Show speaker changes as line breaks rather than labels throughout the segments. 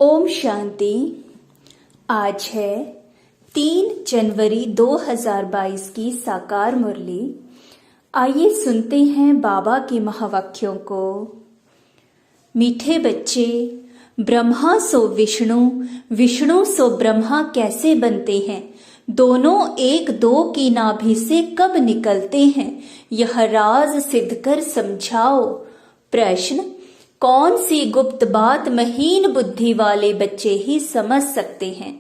ओम शांति। आज है 3 जनवरी 2022 की साकार मुरली। आइए सुनते हैं बाबा के महावाक्यों को। मीठे बच्चे, ब्रह्मा सो विष्णु, विष्णु सो ब्रह्मा कैसे बनते हैं? दोनों एक दो की नाभि से कब निकलते हैं? यह राज सिद्ध कर समझाओ। प्रश्न: कौन सी गुप्त बात महीन बुद्धि वाले बच्चे ही समझ सकते हैं?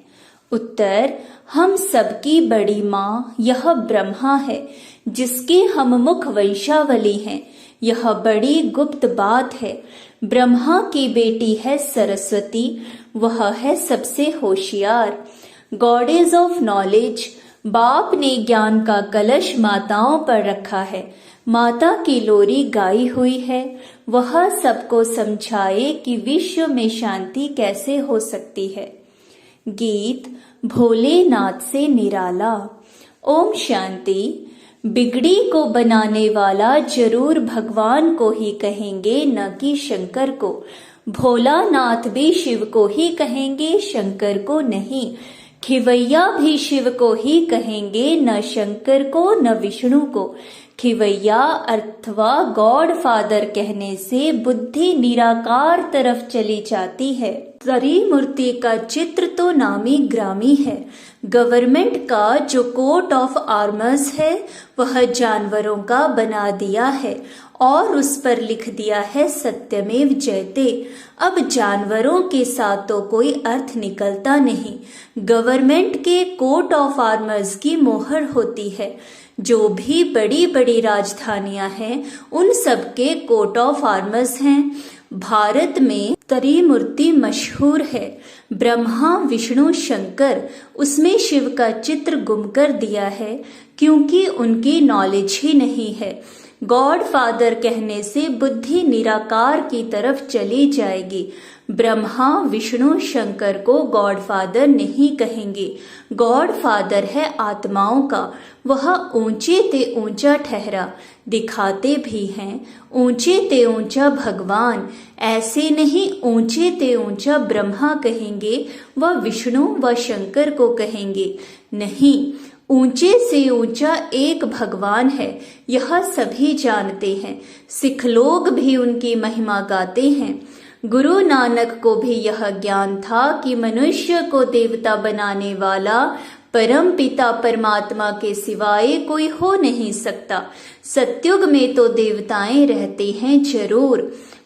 उत्तर: हम सबकी बड़ी माँ यह ब्रह्मा है, जिसके हम मुख वंशावली हैं। यह बड़ी गुप्त बात है। ब्रह्मा की बेटी है सरस्वती, वह है सबसे होशियार। Goddess of knowledge. बाप ने ज्ञान का कलश माताओं पर रखा है। माता की लोरी गाई हुई है। वह सबको समझाए कि विश्व में शांति कैसे हो सकती है। गीत भोलेनाथ से निराला। ओम शांति। बिगड़ी को बनाने वाला जरूर भगवान को ही कहेंगे, न कि शंकर को। भोलानाथ भी शिव को ही कहेंगे, शंकर को नहीं। खिवैया भी शिव को ही कहेंगे, न शंकर को न विष्णु को। खिवैया अथवा गॉड फादर कहने से बुद्धि निराकार तरफ चली जाती है। त्रिमूर्ति का चित्र तो नामी ग्रामी है। गवर्नमेंट का जो कोट ऑफ आर्मर्स है वह जानवरों का बना दिया है और उस पर लिख दिया है सत्यमेव जयते। अब जानवरों के साथ तो कोई अर्थ निकलता नहीं। गवर्नमेंट के कोट ऑफ आर्मर्स की मोहर होती है। जो भी बड़ी बड़ी राजधानियां हैं उन सबके कोट ऑफ आर्मर्स हैं। भारत में त्रिमूर्ति मशहूर है, ब्रह्मा विष्णु शंकर। उसमें शिव का चित्र गुम कर दिया है क्योंकि उनकी नॉलेज ही नहीं है। गॉड फादर कहने से बुद्धि निराकार की तरफ चली जाएगी। ब्रह्मा विष्णु शंकर को गॉड फादर नहीं कहेंगे। गॉड फादर है आत्माओं का। वह ऊंचे ते ऊंचा ठहरा, दिखाते भी हैं ऊंचे ते ऊंचा भगवान। ऐसे नहीं ऊंचे ते ऊंचा ब्रह्मा कहेंगे व विष्णु व शंकर को कहेंगे, नहीं। ऊंचे से ऊंचा एक भगवान है, यह सभी जानते हैं। सिख लोग भी उनकी महिमा गाते हैं। गुरु नानक को भी यह ज्ञान था कि मनुष्य को देवता बनाने वाला परम पिता परमात्मा के सिवाय कोई हो नहीं सकता। सतयुग में तो देवताएं रहते हैं जरूर,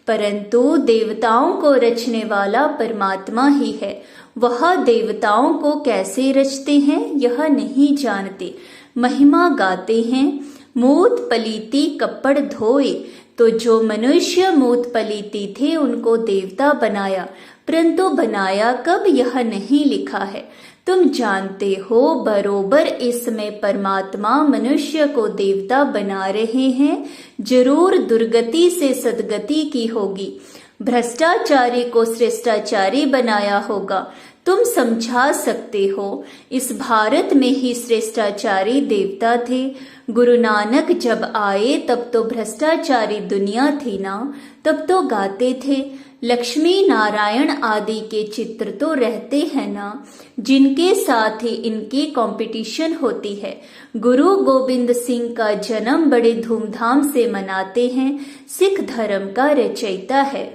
परंतु देवताओं को रचने वाला परमात्मा ही है। वह देवताओं को कैसे रचते हैं यह नहीं जानते। महिमा गाते हैं मूत पलीती कपड़ धोए। तो जो मनुष्य मूत पलीती थे उनको देवता बनाया, परंतु बनाया कब यह नहीं लिखा है। तुम जानते हो बरोबर इसमें परमात्मा मनुष्य को देवता बना रहे हैं। जरूर दुर्गति से सदगति की होगी। भ्रष्टाचारी को श्रेष्ठाचारी बनाया होगा। तुम समझा सकते हो, इस भारत में ही श्रेष्ठाचारी देवता थे। गुरु नानक जब आए तब तो भ्रष्टाचारी दुनिया थी ना, तब तो गाते थे। लक्ष्मी नारायण आदि के चित्र तो रहते हैं ना, जिनके साथ ही इनकी कंपटीशन होती है। गुरु गोविंद सिंह का जन्म बड़े धूमधाम से मनाते हैं। सिख धर्म का रचयिता है।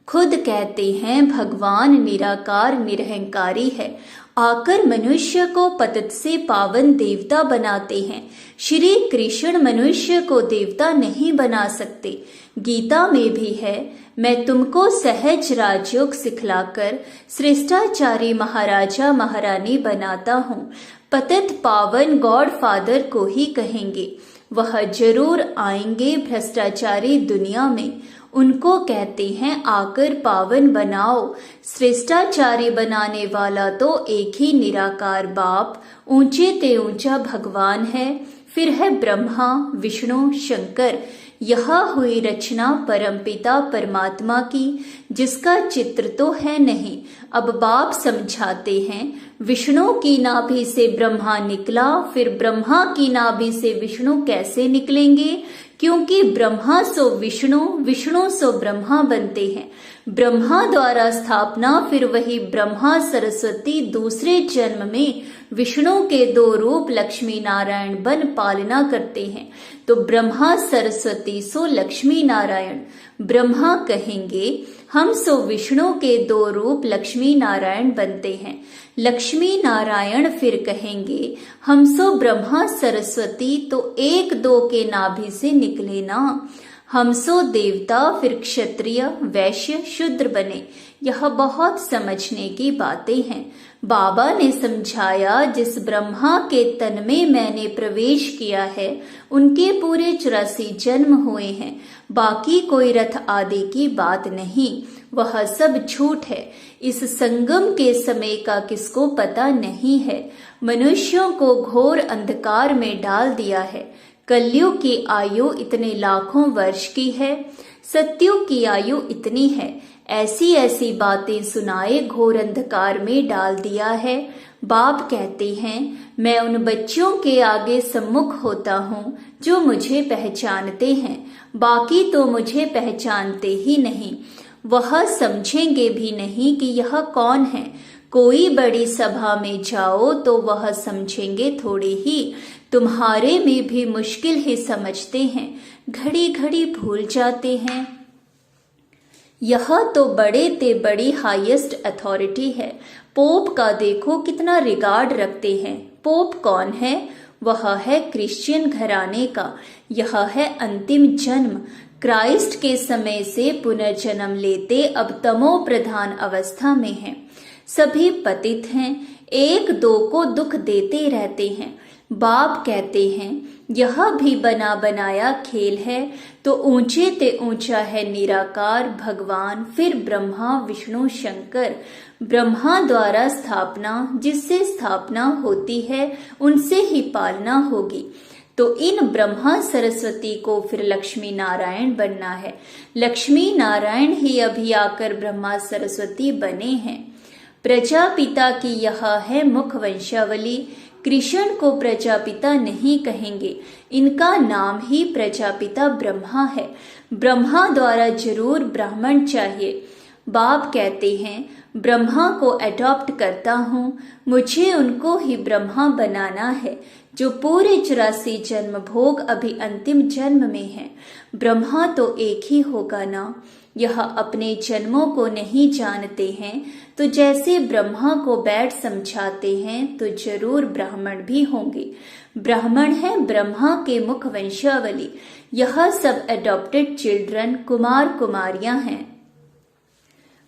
खुद कहते हैं भगवान निराकार निरहंकारी है। आकर मनुष्य को पतित से पावन देवता बनाते हैं। श्री कृष्ण मनुष्य को देवता नहीं बना सकते। गीता में भी है, मैं तुमको सहज राजयोग सिखलाकर श्रेष्ठाचारी महाराजा महारानी बनाता हूँ। पतित पावन गॉड फादर को ही कहेंगे। वह जरूर आएंगे भ्रष्टाचारी दुनिया में। उनको कहते हैं आकर पावन बनाओ। श्रेष्ठाचारी बनाने वाला तो एक ही निराकार बाप ऊंचे ते ऊंचा भगवान है। फिर है ब्रह्मा विष्णु शंकर। यह हुई रचना परमपिता परमात्मा की, जिसका चित्र तो है नहीं। अब बाप समझाते हैं विष्णु की नाभि से ब्रह्मा निकला, फिर ब्रह्मा की नाभि से विष्णु कैसे निकलेंगे? क्योंकि ब्रह्मा सो विष्णु, विष्णु सो ब्रह्मा बनते हैं। ब्रह्मा द्वारा स्थापना, फिर वही ब्रह्मा सरस्वती दूसरे जन्म में विष्णु के दो रूप लक्ष्मी नारायण बन पालना करते हैं। तो ब्रह्मा सरस्वती सो लक्ष्मी नारायण। ब्रह्मा कहेंगे हम सो विष्णु के दो रूप लक्ष्मी नारायण बनते हैं। लक्ष्मी नारायण फिर कहेंगे हम सो ब्रह्मा सरस्वती तो एक दो के नाभि से निकले ना। हम सो देवता, फिर क्षत्रिय, वैश्य, शूद्र बने। यह बहुत समझने की बातें हैं। बाबा ने समझाया जिस ब्रह्मा के तन में मैंने प्रवेश किया है उनके पूरे 84 जन्म हुए हैं। बाकी कोई रथ आदि की बात नहीं, वह सब झूठ है। इस संगम के समय का किसको पता नहीं है। मनुष्यों को घोर अंधकार में डाल दिया है। कलयुग की आयु इतने लाखों वर्ष की है, सतयुग की आयु इतनी है। ऐसी ऐसी बातें सुनाए घोर अंधकार में डाल दिया है। बाप कहते हैं मैं उन बच्चों के आगे सम्मुख होता हूँ जो मुझे पहचानते हैं, बाकी तो मुझे पहचानते ही नहीं। वह समझेंगे भी नहीं कि यह कौन है। कोई बड़ी सभा में जाओ तो वह समझेंगे थोड़े ही। तुम्हारे में भी मुश्किल ही समझते हैं, घड़ी घड़ी भूल जाते हैं। यह तो बड़े ते बड़ी हाईएस्ट अथॉरिटी है। पोप का देखो कितना रिगार्ड रखते हैं। पोप कौन है? वह है क्रिश्चियन घराने का। यह है अंतिम जन्म। क्राइस्ट के समय से पुनर्जन्म लेते अब तमो प्रधान अवस्था में हैं। सभी पतित हैं, एक दो को दुख देते रहते हैं। बाप कहते हैं यह भी बना बनाया खेल है। तो ऊंचे ते ऊंचा है निराकार भगवान, फिर ब्रह्मा विष्णु शंकर। ब्रह्मा द्वारा स्थापना, जिससे स्थापना होती है उनसे ही पालना होगी। तो इन ब्रह्मा सरस्वती को फिर लक्ष्मी नारायण बनना है। लक्ष्मी नारायण ही अभी आकर ब्रह्मा सरस्वती बने हैं। प्रजापिता की यह है मुख वंशावली। कृष्ण को प्रजापिता नहीं कहेंगे, इनका नाम ही प्रजापिता ब्रह्मा है। ब्रह्मा द्वारा जरूर ब्राह्मण चाहिए। बाप कहते हैं ब्रह्मा को अडॉप्ट करता हूँ, मुझे उनको ही ब्रह्मा बनाना है जो पूरे 84 जन्म भोग अभी अंतिम जन्म में है। ब्रह्मा तो एक ही होगा ना। यह अपने जन्मों को नहीं जानते हैं, तो जैसे ब्रह्मा को बैठ समझाते हैं तो जरूर ब्राह्मण भी होंगे। ब्राह्मण है ब्रह्मा के मुख वंशावली। यह सब एडॉप्टेड चिल्ड्रन कुमार कुमारियां हैं।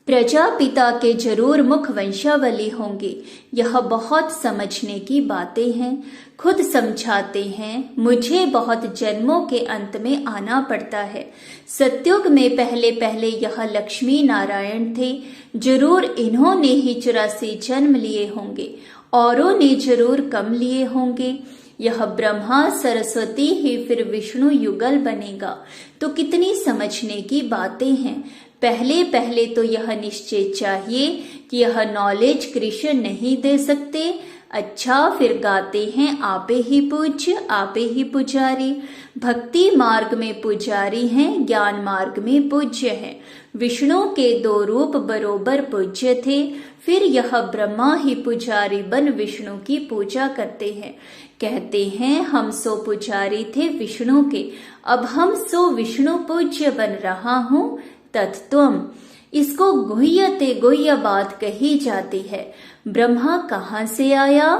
प्रजापिता के जरूर मुख वंशावली होंगे। यह बहुत समझने की बातें हैं। खुद समझाते हैं मुझे बहुत जन्मों के अंत में आना पड़ता है। सतयुग में पहले पहले यह लक्ष्मी नारायण थे। जरूर इन्होंने ही 84 जन्म लिए होंगे, औरों ने जरूर कम लिए होंगे। यह ब्रह्मा सरस्वती ही फिर विष्णु युगल बनेगा। तो कितनी समझने की बातें हैं। पहले पहले तो यह निश्चय चाहिए कि यह नॉलेज कृष्ण नहीं दे सकते। अच्छा, फिर गाते हैं आपे ही पूज्य आपे ही पुजारी। भक्ति मार्ग में पुजारी हैं, ज्ञान मार्ग में पूज्य हैं। विष्णु के दो रूप बरोबर पूज्य थे। फिर यह ब्रह्मा ही पुजारी बन विष्णु की पूजा करते हैं। कहते हैं हम सो पुजारी थे विष्णु के, अब हम सो विष्णु पूज्य बन रहा हूँ तत्त्वम। इसको गुह्य ते गुह्य बात कही जाती है। ब्रह्मा कहाँ से आया,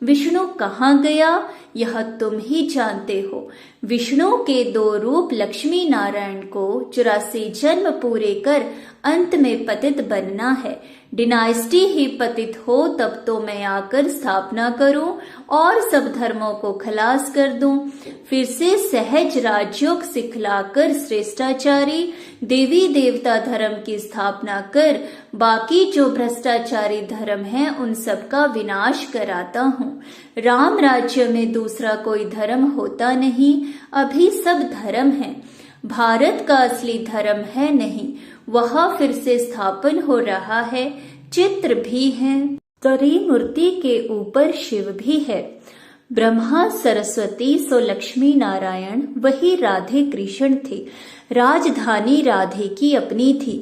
विष्णु कहाँ गया, यह तुम ही जानते हो। विष्णु के दो रूप लक्ष्मी नारायण को 84 जन्म पूरे कर अंत में पतित बनना है। डिनाइस्टी ही पतित हो तब तो मैं आकर स्थापना करूं और सब धर्मों को खलास कर दूं। फिर से सहज राजयोग सिखलाकर श्रेष्ठाचारी देवी देवता धर्म की स्थापना कर बाकी जो भ्रष्टाचारी धर्म है उन सब का विनाश कराता हूँ। राम राज्य में दूसरा कोई धर्म होता नहीं, अभी सब धर्म है। भारत का असली धर्म है नहीं, वह फिर से स्थापन हो रहा है। चित्र भी है। त्रिमूर्ति के ऊपर शिव भी है। ब्रह्मा, सरस्वती, सो लक्ष्मी नारायण, वही राधे कृष्ण थे। राजधानी राधे की अपनी थी,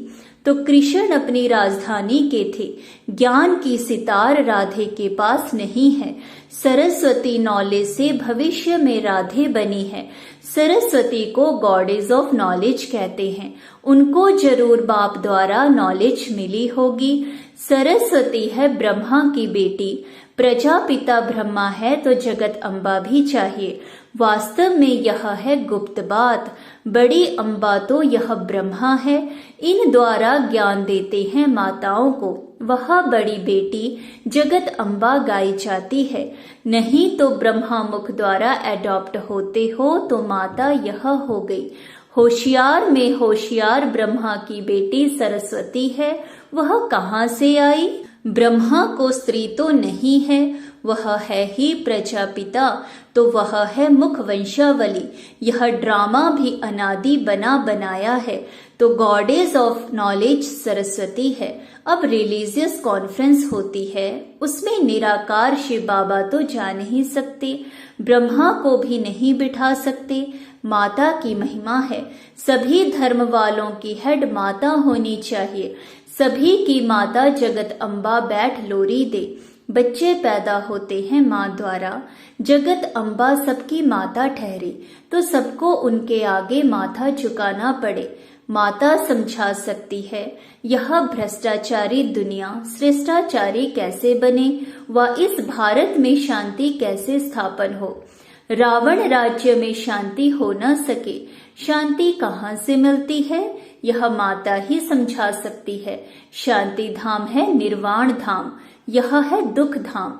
तो कृष्ण अपनी राजधानी के थे। ज्ञान की सितार राधे के पास नहीं है। सरस्वती नॉलेज से भविष्य में राधे बनी है। सरस्वती को गॉडेस ऑफ नॉलेज कहते हैं। उनको जरूर बाप द्वारा नॉलेज मिली होगी। सरस्वती है ब्रह्मा की बेटी। प्रजापिता ब्रह्मा है तो जगत अम्बा भी चाहिए। वास्तव में यह है गुप्त बात। बड़ी अम्बा तो यह ब्रह्मा है। इन द्वारा ज्ञान देते हैं माताओं को। वह बड़ी बेटी जगत अम्बा गाई जाती है। नहीं तो ब्रह्मा मुख द्वारा एडॉप्ट होते हो तो माता यह हो गई। होशियार में होशियार ब्रह्मा की बेटी सरस्वती है। वह कहाँ से आई? ब्रह्मा को स्त्री तो नहीं है, वह है ही प्रजापिता, तो वह है मुख वंशावली। यह ड्रामा भी अनादि बना बनाया है, तो गॉडेस ऑफ नॉलेज सरस्वती है। अब रिलीजियस कॉन्फ्रेंस होती है, उसमें निराकार शिव बाबा तो जा नहीं सकते, ब्रह्मा को भी नहीं बिठा सकते। माता की महिमा है। सभी धर्म वालों की हेड माता होनी चाहिए। सभी की माता जगत अम्बा बैठ लोरी दे। बच्चे पैदा होते हैं माँ द्वारा। जगत अम्बा सबकी माता ठहरी, तो सबको उनके आगे माथा झुकाना पड़े। माता समझा सकती है यह भ्रष्टाचारी दुनिया श्रेष्ठाचारी कैसे बने व इस भारत में शांति कैसे स्थापन हो। रावण राज्य में शांति हो न सके। शांति कहाँ से मिलती है? यह माता ही समझा सकती है। शांति धाम है निर्वाण धाम, यह है दुख धाम।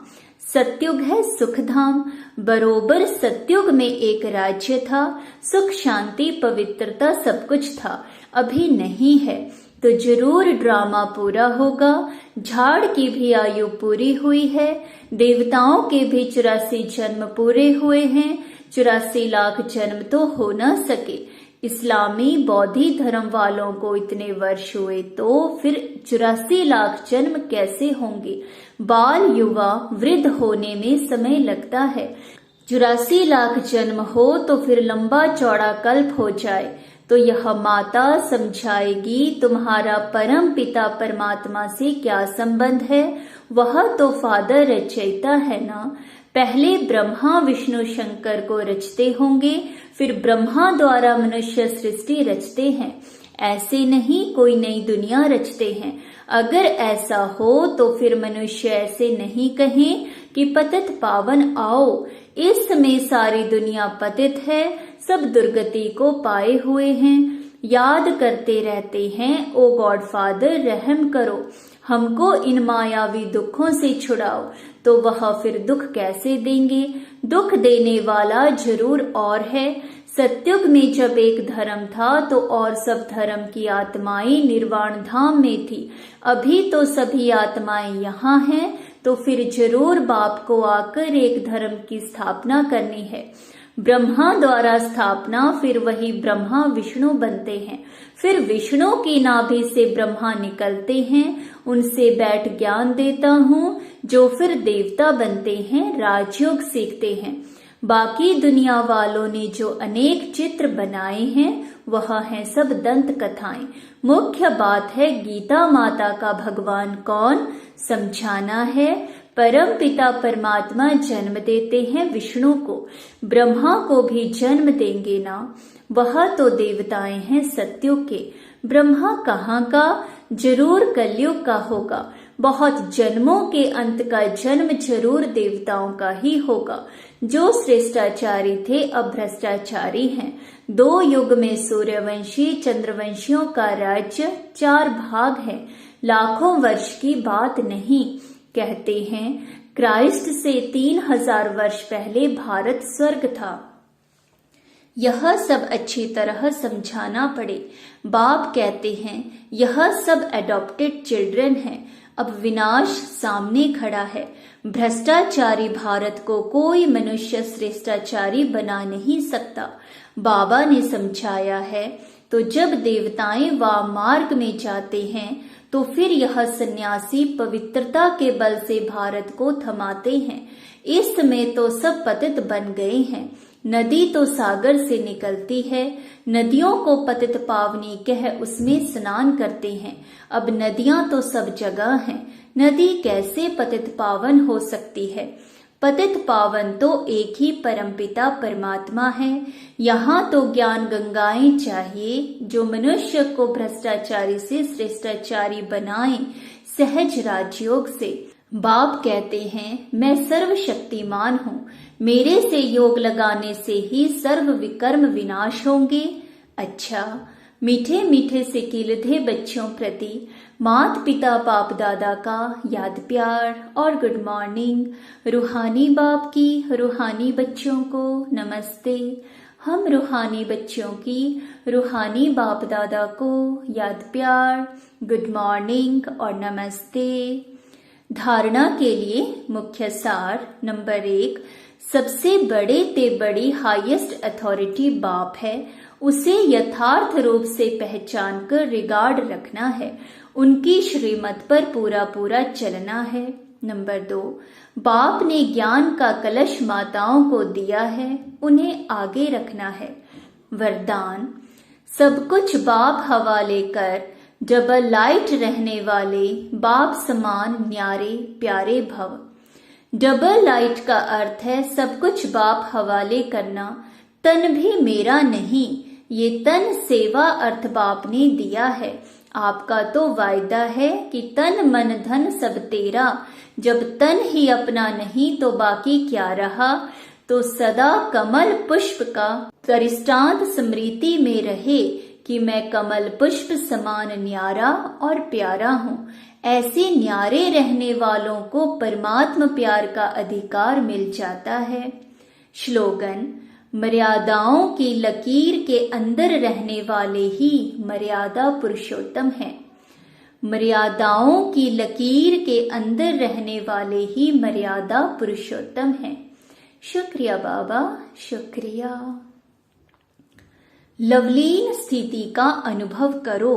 सत्युग है सुख धाम। बरोबर सत्युग में एक राज्य था, सुख शांति पवित्रता सब कुछ था। अभी नहीं है तो जरूर ड्रामा पूरा होगा। झाड़ की भी आयु पूरी हुई है। देवताओं के भी 84 जन्म पूरे हुए हैं। 84 लाख जन्म तो हो न सके। इस्लामी बौद्धी धर्म वालों को इतने वर्ष हुए तो फिर 84 लाख जन्म कैसे होंगे? बाल युवा वृद्ध होने में समय लगता है। 84 लाख जन्म हो तो फिर लंबा चौड़ा कल्प हो जाए, तो यह माता समझाएगी तुम्हारा परम पिता परमात्मा से क्या संबंध है। वह तो फादर रचयिता है ना। पहले ब्रह्मा विष्णु शंकर को रचते होंगे, फिर ब्रह्मा द्वारा मनुष्य सृष्टि रचते हैं। ऐसे नहीं कोई नई दुनिया रचते हैं। अगर ऐसा हो तो फिर मनुष्य ऐसे नहीं कहें कि पतित पावन आओ। इस समय सारी दुनिया पतित है, सब दुर्गति को पाए हुए हैं। याद करते रहते हैं ओ गॉड फादर रहम करो, हमको इन मायावी दुखों से छुड़ाओ। तो वह फिर दुख कैसे देंगे? दुख देने वाला जरूर और है। सत्युग में जब एक धर्म था तो और सब धर्म की आत्माएं निर्वाण धाम में थी। अभी तो सभी आत्माएं यहाँ हैं, तो फिर जरूर बाप को आकर एक धर्म की स्थापना करनी है। ब्रह्मा द्वारा स्थापना, फिर वही ब्रह्मा विष्णु बनते हैं। फिर विष्णु की नाभि से ब्रह्मा निकलते हैं। उनसे बैठ ज्ञान देता हूँ, जो फिर देवता बनते हैं, राजयोग सीखते हैं। बाकी दुनिया वालों ने जो अनेक चित्र बनाए हैं वह हैं सब दंत कथाएं। मुख्य बात है गीता माता का भगवान कौन समझाना है। परम पिता परमात्मा जन्म देते हैं विष्णु को, ब्रह्मा को भी जन्म देंगे ना। वह तो देवताएं हैं सत्युग के। ब्रह्मा कहाँ का? जरूर कलयुग का होगा। बहुत जन्मों के अंत का जन्म जरूर देवताओं का ही होगा। जो श्रेष्ठाचारी थे अब भ्रष्टाचारी हैं। 2 युग में सूर्यवंशी चंद्रवंशियों का राज्य 4 भाग है। लाखों वर्ष की बात नहीं। कहते हैं क्राइस्ट से 3000 वर्ष पहले भारत स्वर्ग था। यह सब अच्छी तरह समझाना पड़े। बाप कहते हैं यह सब एडॉप्टेड चिल्ड्रन हैं। अब विनाश सामने खड़ा है। भ्रष्टाचारी भारत को कोई मनुष्य श्रेष्ठाचारी बना नहीं सकता। बाबा ने समझाया है। तो जब देवताएं वाम मार्ग में जाते हैं तो फिर यह सन्यासी पवित्रता के बल से भारत को थमाते हैं। इस समय तो सब पतित बन गए हैं। नदी तो सागर से निकलती है, नदियों को पतित पावनी कह उसमें स्नान करते हैं। अब नदियां तो सब जगह हैं, नदी कैसे पतित पावन हो सकती है? पतित पावन तो एक ही परमपिता परमात्मा है। यहाँ तो ज्ञान गंगाएं चाहिए जो मनुष्य को भ्रष्टाचारी से श्रेष्ठाचारी बनाए सहज राजयोग से। बाप कहते हैं मैं सर्वशक्तिमान हूँ, मेरे से योग लगाने से ही सर्व विकर्म विनाश होंगे। अच्छा, मीठे मीठे से किलधे बच्चों प्रति माता पिता बाप दादा का याद प्यार और गुड मॉर्निंग। रूहानी बाप की रूहानी बच्चों को नमस्ते। हम रूहानी बच्चों की रूहानी बाप दादा को याद प्यार, गुड मॉर्निंग और नमस्ते। धारणा के लिए मुख्य सार नंबर 1, सबसे बड़े ते बड़ी हाईएस्ट अथॉरिटी बाप है, उसे यथार्थ रूप से पहचान कर रिगार्ड रखना है, उनकी श्रीमत पर पूरा पूरा चलना है। नंबर 2, बाप ने ज्ञान का कलश माताओं को दिया है, उन्हें आगे रखना है। वरदान, सब कुछ बाप हवाले कर, डबल लाइट रहने वाले बाप समान न्यारे प्यारे भव। डबल लाइट का अर्थ है सब कुछ बाप हवाले करना। तन भी मेरा नहीं, ये तन सेवा अर्थ बाप ने दिया है। आपका तो वायदा है कि तन मन धन सब तेरा। जब तन ही अपना नहीं तो बाकी क्या रहा? तो सदा कमल पुष्प का दृष्टांत स्मृति में रहे कि मैं कमल पुष्प समान न्यारा और प्यारा हूँ। ऐसे न्यारे रहने वालों को परमात्मा प्यार का अधिकार मिल जाता है। श्लोगन, मर्यादाओं की लकीर के अंदर रहने वाले ही मर्यादा पुरुषोत्तम हैं। मर्यादाओं की लकीर के अंदर रहने वाले ही मर्यादा पुरुषोत्तम हैं। शुक्रिया बाबा, शुक्रिया। लवलीन स्थिति का अनुभव करो।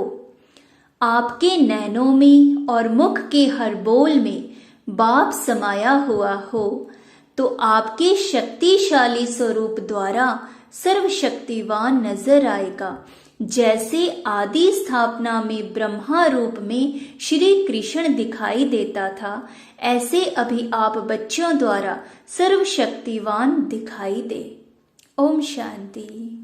आपके नैनों में और मुख के हर बोल में बाप समाया हुआ हो तो आपके शक्तिशाली स्वरूप द्वारा सर्वशक्तिवान नजर आएगा। जैसे आदि स्थापना में ब्रह्मा रूप में श्री कृष्ण दिखाई देता था, ऐसे अभी आप बच्चों द्वारा सर्वशक्तिवान दिखाई दे। ओम शांति।